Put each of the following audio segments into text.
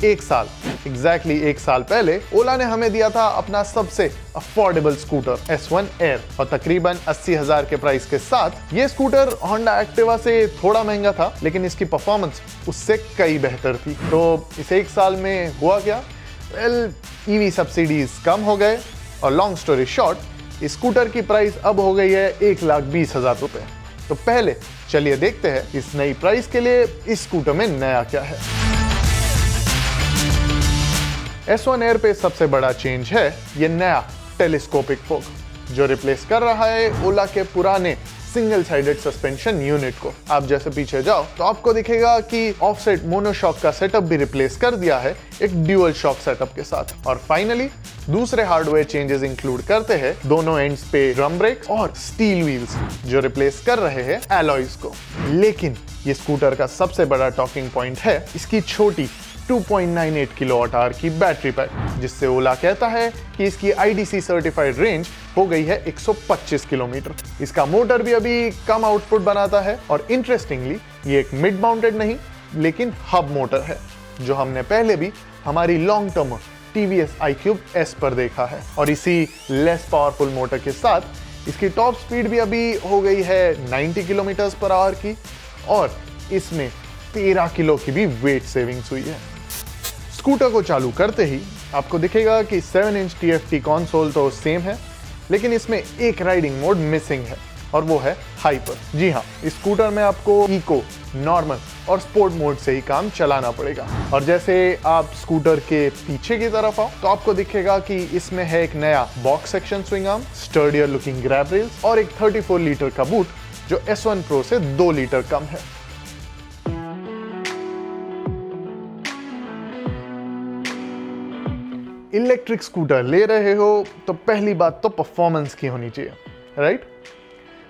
एक साल, एग्जैक्टली एक साल पहले ओला ने हमें दिया था अपना सबसे अफोर्डेबल स्कूटर S1 Air और तकरीबन 80,000 के प्राइस के साथ ये स्कूटर होंडा एक्टिवा से थोड़ा महंगा था, लेकिन इसकी परफॉर्मेंस उससे कई बेहतर थी। तो इस एक साल में हुआ क्या? वेल, ईवी सब्सिडीज कम हो गए और लॉन्ग स्टोरी शॉर्ट, इस स्कूटर की प्राइस अब हो गई है 1,20,000 रुपए। तो पहले चलिए देखते हैं इस नई प्राइस के लिए इस स्कूटर में नया क्या है। S1 Air पे सबसे बड़ा चेंज है ये नया टेलीस्कोपिक फोक, जो रिप्लेस कर रहा है ओला के पुराने सिंगल साइडेड सस्पेंशन यूनिट को। आप जैसे पीछे जाओ तो आपको दिखेगा कि ऑफसेट मोनोशॉक का सेटअप भी रिप्लेस कर दिया है एक ड्यूअल शॉक सेटअप के साथ। और फाइनली दूसरे हार्डवेयर चेंजेस इंक्लूड करते हैं दोनों एंड्स पे ड्रम ब्रेक्स और स्टील व्हील्स, जो रिप्लेस कर रहे हैं एलॉयज को। लेकिन ये स्कूटर का सबसे बड़ा टॉकिंग पॉइंट है इसकी छोटी 2.98 किलोवाट आवर की बैटरी पैक, जिससे ओला कहता है कि इसकी IDC सर्टिफाइड रेंज हो गई है 125 किलोमीटर। इसका मोटर भी अभी कम आउटपुट बनाता है और इंटरेस्टिंगली ये एक मिड माउंटेड नहीं लेकिन हब मोटर है, जो हमने पहले भी हमारी long term TVS iQube S पर देखा है। और इसी लेस पावरफुल मोटर के साथ इसकी टॉप स्पीड भी अभी हो गई है 90 किलोमीटर पर आवर की, और इसमें 13 किलो की भी वेट सेविंग्स हुई है। स्कूटर को चालू करते ही आपको दिखेगा कि 7 इंच TFT कंसोल तो सेम है, लेकिन इसमें एक राइडिंग मोड मिसिंग है और वो है हाइपर। जी हाँ, इस स्कूटर में आपको इको, नॉर्मल और स्पोर्ट मोड से ही काम चलाना पड़ेगा। और जैसे आप स्कूटर के पीछे की तरफ आओ तो आपको दिखेगा कि इसमें है एक नया box section swing arm, sturdier looking grab rails और एक 34 लीटर का बूट, जो S1 Pro से 2 लीटर कम है। इलेक्ट्रिक स्कूटर ले रहे हो तो पहली बात तो परफॉर्मेंस की होनी चाहिए, राइट?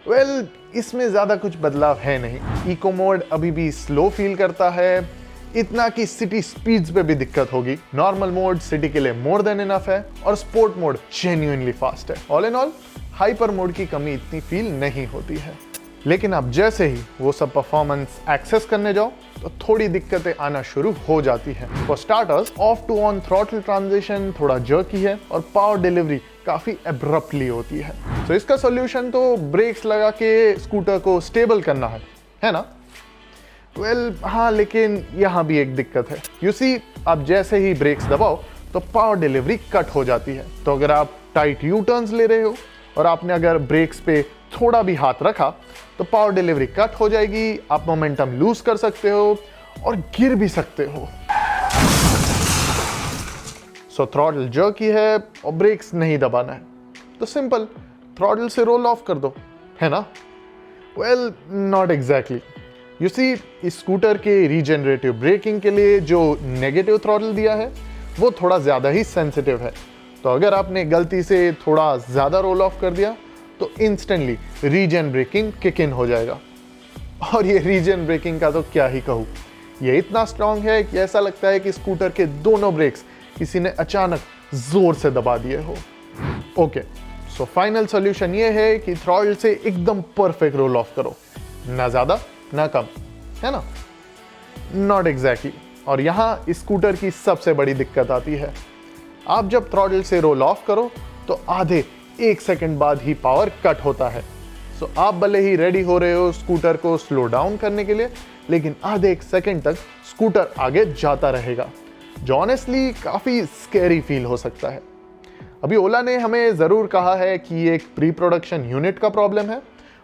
वेल, इसमें ज्यादा कुछ बदलाव है नहीं। इको मोड अभी भी स्लो फील करता है, इतना कि सिटी स्पीड्स पे भी दिक्कत होगी। नॉर्मल मोड सिटी के लिए मोर देन इनफ है और स्पोर्ट मोड जेन्युइनली फास्ट है। All in all hyper mode की कमी इतनी फील नहीं होती है। लेकिन अब जैसे ही वो सब परफॉर्मेंस एक्सेस करने जाओ तो थोड़ी दिक्कतें आना शुरू हो जाती हैं। For starters, off to on throttle transition थोड़ा जर्की है और पावर डिलीवरी काफी एब्रप्टली होती है। तो इसका सॉल्यूशन तो ब्रेक्स लगा के स्कूटर को स्टेबल करना है ना? वेल, हाँ, लेकिन यहाँ भी एक दिक्कत है। यू सी, आप जैसे ही ब्रेक्स दबाओ तो पावर डिलीवरी कट हो जाती है। तो अगर आप टाइट यू टर्न्स ले रहे हो और आपने अगर ब्रेक्स पे थोड़ा भी हाथ रखा तो पावर डिलीवरी कट हो जाएगी, आप मोमेंटम लूज कर सकते हो और गिर भी सकते हो। सो थ्रॉटल जर्की है और ब्रेक्स नहीं दबाना है तो सिंपल थ्रॉटल से रोल ऑफ कर दो, है ना? Well, not exactly. You see, इस स्कूटर के रीजनरेटिव ब्रेकिंग के लिए जो नेगेटिव थ्रॉटल दिया है वो थोड़ा ज्यादा ही सेंसिटिव है। तो अगर आपने गलती से थोड़ा ज्यादा रोल ऑफ कर दिया तो instantly regen braking kick in हो जाएगा। और ये रीजन ब्रेकिंग का तो क्या ही कहूँ, ये इतना स्ट्रांग है कि ऐसा लगता है कि स्कूटर के दोनों ब्रेक्स किसी ने अचानक जोर से दबा दिए हो। ओके, सो फाइनल सॉल्यूशन ये है कि थ्रॉटल से एकदम परफेक्ट रोल ऑफ करो, ना ज्यादा ना कम, है ना? Not exactly. और यहाँ इस स्कूटर की सबसे बड़ी दिक्कत आती है। आप जब थ्रॉटल से रोल ऑफ करो तो आधे 1 सेकंड बाद ही पावर कट होता है। सो आप भले ही रेडी हो रहे हो स्कूटर को स्लो डाउन करने के लिए, लेकिन आधे 1 सेकंड तक स्कूटर आगे जाता रहेगा, जो ऑनेस्टली काफी स्कैरी फील हो सकता है। अभी ओला ने हमें जरूर कहा है कि ये एक प्री प्रोडक्शन यूनिट का प्रॉब्लम है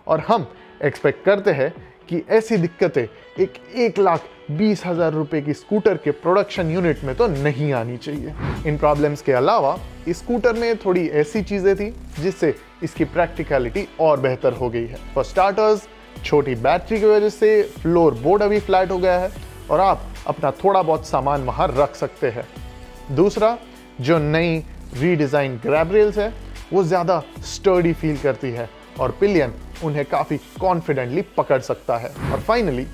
और हम एक्सपेक्ट करते हैं कि ऐसी दिक्कतें एक 1,20,000 रुपए की स्कूटर के प्रोडक्शन यूनिट में तो नहीं आनी चाहिए। इन प्रॉब्लम्स के अलावा इस स्कूटर में थोड़ी ऐसी चीजें थी जिससे इसकी प्रैक्टिकलिटी और बेहतर हो गई है। फॉर स्टार्टर्स, छोटी बैटरी की वजह से फ्लोर बोर्ड अभी फ्लैट हो गया है और आप अपना थोड़ा बहुत सामान वहां रख सकते हैं। दूसरा, जो नई रीडिजाइन ग्रैब रेल्स है वो ज्यादा स्टर्डी फील करती है और पिलियन उन्हें काफी कॉन्फिडेंटली पकड़ सकता है। और फाइनली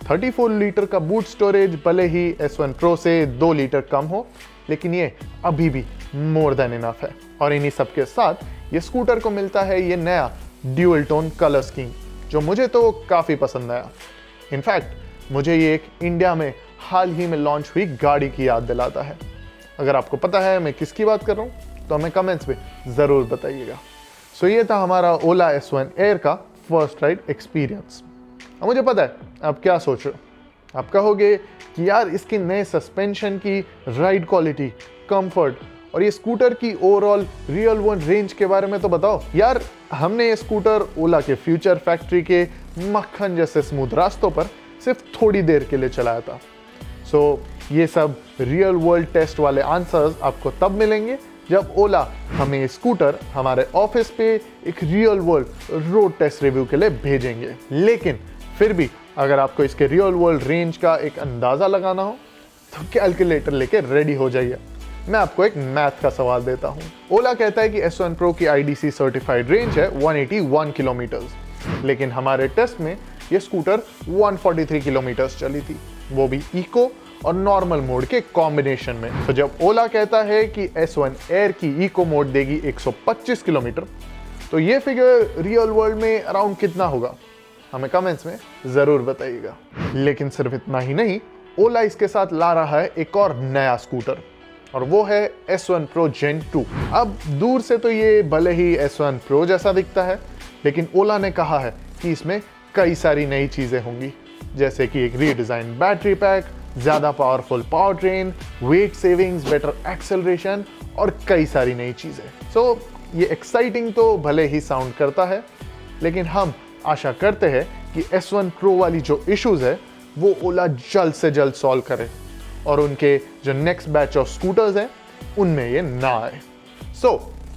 34 लीटर का बूट स्टोरेज भले ही S1 Pro से 2 लीटर कम हो, लेकिन ये अभी भी मोर देन इनफ है। और इन्हीं सब के साथ ये स्कूटर को मिलता है ये नया ड्यूअल टोन कलर स्कीम, जो मुझे तो काफी पसंद आया। इनफैक्ट मुझे ये एक इंडिया में हाल ही में लॉन्च हुई गाड़ी की याद दिलाता है। अगर आपको पता है मैं किसकी बात कर रहा हूँ तो हमें कमेंट्स में ज़रूर बताइएगा। सो ये था हमारा ओला S1 एयर का फर्स्ट राइड एक्सपीरियंस। अब मुझे पता है आप क्या सोच रहे हो, आप कहोगे कि यार इसके नए सस्पेंशन की राइड क्वालिटी, कंफर्ट और ये स्कूटर की ओवरऑल रियल वर्ल्ड रेंज के बारे में तो बताओ। यार हमने ये स्कूटर ओला के फ्यूचर फैक्ट्री के मक्खन जैसे स्मूथ रास्तों पर सिर्फ थोड़ी देर के लिए चलाया था। सो ये सब रियल वर्ल्ड टेस्ट वाले आंसर्स आपको तब मिलेंगे जब ओला हमें स्कूटर हमारे ऑफिस पे एक real world road test review के लिए भेजेंगे। लेकिन फिर भी अगर आपको इसके रियल वर्ल्ड रेंज का एक अंदाज़ा लगाना हो तो कैलकुलेटर लेके रेडी हो जाइए। मैं आपको एक मैथ का सवाल देता हूँ। ओला कहता है कि S1 Pro की IDC सर्टिफाइड रेंज है 181 किलोमीटर्स, लेकिन हमारे टेस्ट में ये स्कूटर 143 किलोमीटर्स चली थी, वो भी इको और नॉर्मल मोड के कॉम्बिनेशन में। तो जब ओला कहता है कि S1 एयर की इको मोड देगी 125 किलोमीटर, तो ये फिगर रियल वर्ल्ड में अराउंड कितना होगा, हमें कमेंट्स में ज़रूर बताइएगा। लेकिन सिर्फ इतना ही नहीं, ओला इसके साथ ला रहा है एक और नया स्कूटर और वो है S1 Pro Gen 2। अब दूर से तो ये भले ही S1 Pro जैसा दिखता है, लेकिन ओला ने कहा है कि इसमें कई सारी नई चीज़ें होंगी, जैसे कि एक रीडिज़ाइन बैटरी पैक, ज़्यादा powerful power train, weight savings, better acceleration और कई सारी नई चीज़ें। सो ये एक्साइटिंग तो भले ही साउंड करता है, लेकिन हम आशा करते हैं कि S1 Pro वाली जो इश्यूज है वो ओला जल्द से जल्द सॉल्व करे और उनके जो नेक्स्ट बैच ऑफ स्कूटर्स हैं उनमें ये ना आए। So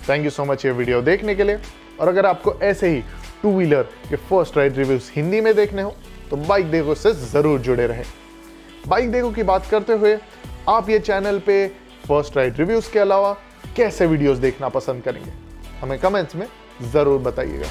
thank you so much ये वीडियो देखने के लिए। और अगर आपको ऐसे ही टू व्हीलर के फर्स्ट राइड रिव्यूज हिंदी में देखने हो तो बाइक देखो से ज़रूर जुड़े रहें। बाइक देखो की बात करते हुए आप ये चैनल पे फर्स्ट राइड रिव्यूज के अलावा कैसे वीडियोस देखना पसंद करेंगे, हमें कमेंट्स में ज़रूर बताइएगा।